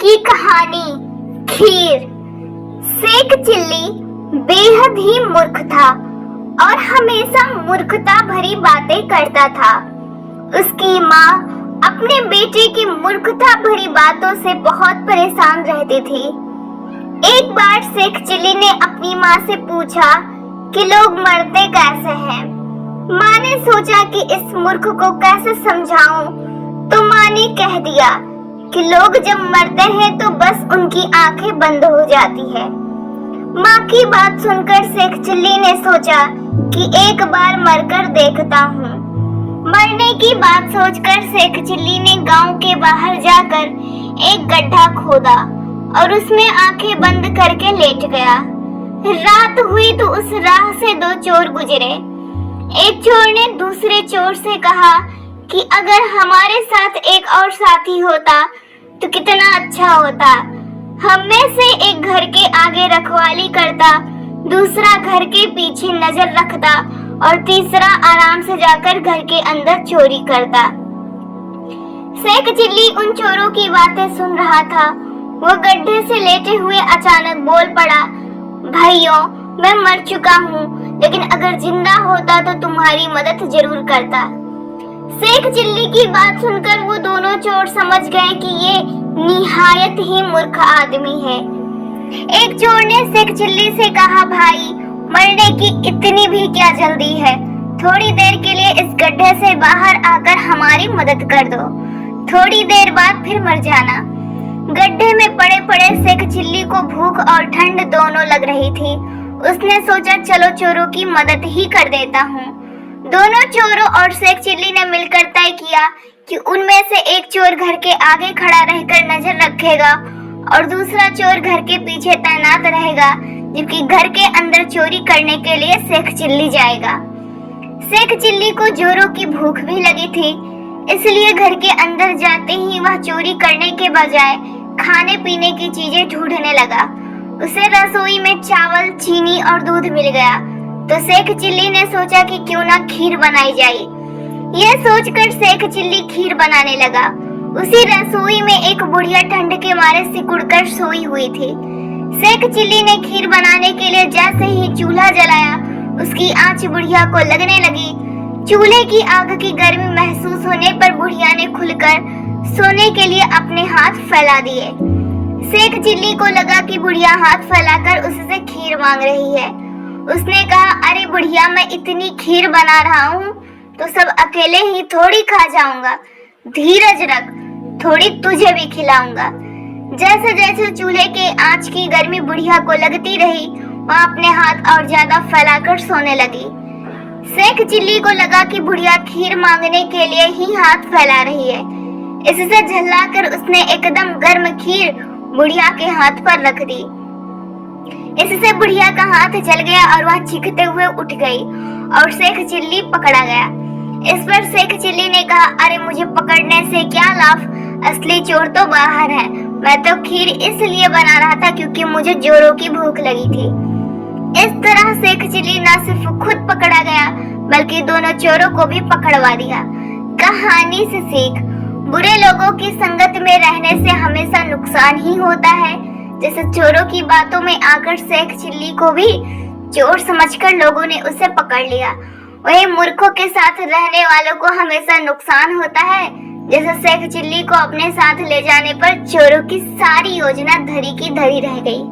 की कहानी। खीर। शेख चिल्ली बेहद ही मूर्ख था और हमेशा मूर्खता भरी बातें करता था। उसकी माँ अपने बेटे की मूर्खता भरी बातों से बहुत परेशान रहती थी। एक बार शेख चिल्ली ने अपनी माँ से पूछा कि लोग मरते कैसे हैं। माँ ने सोचा कि इस मूर्ख को कैसे समझाऊं, तो माँ ने कह दिया कि लोग जब मरते हैं तो बस उनकी आंखें बंद हो जाती है। माँ की बात सुनकर शेख चिल्ली ने सोचा कि एक बार मरकर देखता हूँ। मरने की बात सोचकर शेख चिल्ली ने गांव के बाहर जाकर एक गड्ढा खोदा और उसमें आंखें बंद करके लेट गया। रात हुई तो उस राह से दो चोर गुजरे। एक चोर ने दूसरे चोर से कहा कि अगर हमारे साथ एक और साथी होता तो कितना अच्छा होता। हम में से एक घर के आगे रखवाली करता, दूसरा घर के पीछे नजर रखता और तीसरा आराम से जाकर घर के अंदर चोरी करता। शेख चिल्ली उन चोरों की बातें सुन रहा था। वो गड्ढे से लेटे हुए अचानक बोल पड़ा, भाइयों, मैं मर चुका हूँ, लेकिन अगर जिंदा होता तो तुम्हारी मदद जरूर करता। शेख चिल्ली की बात सुनकर वो दोनों चोर समझ गए कि ये निहायत ही मूर्ख आदमी है। एक चोर ने शेख चिल्ली से कहा, भाई, मरने की इतनी भी क्या जल्दी है। थोड़ी देर के लिए इस गड्ढे से बाहर आकर हमारी मदद कर दो, थोड़ी देर बाद फिर मर जाना। गड्ढे में पड़े पड़े शेख चिल्ली को भूख और ठंड दोनों लग रही थी। उसने सोचा, चलो चोरों की मदद ही कर देता हूँ। दोनों चोरों और शेख चिल्ली ने मिलकर तय किया कि उनमें से एक चोर घर के आगे खड़ा रहकर नजर रखेगा और दूसरा चोर घर के पीछे तैनात रहेगा, जबकि घर के अंदर चोरी करने के लिए शेख चिल्ली जाएगा। शेख चिल्ली को जोरों की भूख भी लगी थी, इसलिए घर के अंदर जाते ही वह चोरी करने के बजाय खाने पीने की चीजें ढूंढने लगा। उसे रसोई में चावल, चीनी और दूध मिल गया, तो शेख चिल्ली ने सोचा कि क्यों ना खीर बनाई जाए। यह सोचकर शेख चिल्ली खीर बनाने लगा। उसी रसोई में एक बुढ़िया ठंड के मारे सिकुड़कर सोई हुई थी। शेख चिल्ली ने खीर बनाने के लिए जैसे ही चूल्हा जलाया, उसकी आंच बुढ़िया को लगने लगी। चूल्हे की आग की गर्मी महसूस होने पर बुढ़िया ने खुलकर सोने के लिए अपने हाथ फैला दिए। शेख चिल्ली को लगा कि बुढ़िया हाथ फैलाकर उससे खीर मांग रही है। उसने कहा, अरे बुढ़िया, मैं इतनी खीर बना रहा हूँ तो सब अकेले ही थोड़ी खा जाऊंगा। धीरज रख, थोड़ी तुझे भी खिलाऊंगा। जैसे जैसे चूल्हे के आंच की गर्मी बुढ़िया को लगती रही, वह अपने हाथ और ज्यादा फैलाकर सोने लगी। शेख चिल्ली को लगा कि बुढ़िया खीर मांगने के लिए ही हाथ फैला रही है। इससे झल्लाकर उसने एकदम गर्म खीर बुढ़िया के हाथ पर रख दी। इससे बुढ़िया का हाथ जल गया और वह चीखते हुए उठ गई और शेख चिल्ली पकड़ा गया। इस पर शेख चिल्ली ने कहा, अरे मुझे पकड़ने से क्या लाभ, असली चोर तो बाहर है। मैं तो खीर इसलिए बना रहा था क्योंकि मुझे जोरों की भूख लगी थी। इस तरह शेख चिल्ली न सिर्फ खुद पकड़ा गया बल्कि दोनों चोरों को भी पकड़वा दिया। कहानी से सीख, बुरे लोगों की संगत में रहने से हमेशा नुकसान ही होता है। जैसे चोरों की बातों में आकर शेख चिल्ली को भी चोर समझकर लोगों ने उसे पकड़ लिया, वही मूर्खों के साथ रहने वालों को हमेशा नुकसान होता है। जैसे शेख चिल्ली को अपने साथ ले जाने पर चोरों की सारी योजना धरी की धरी रह गई।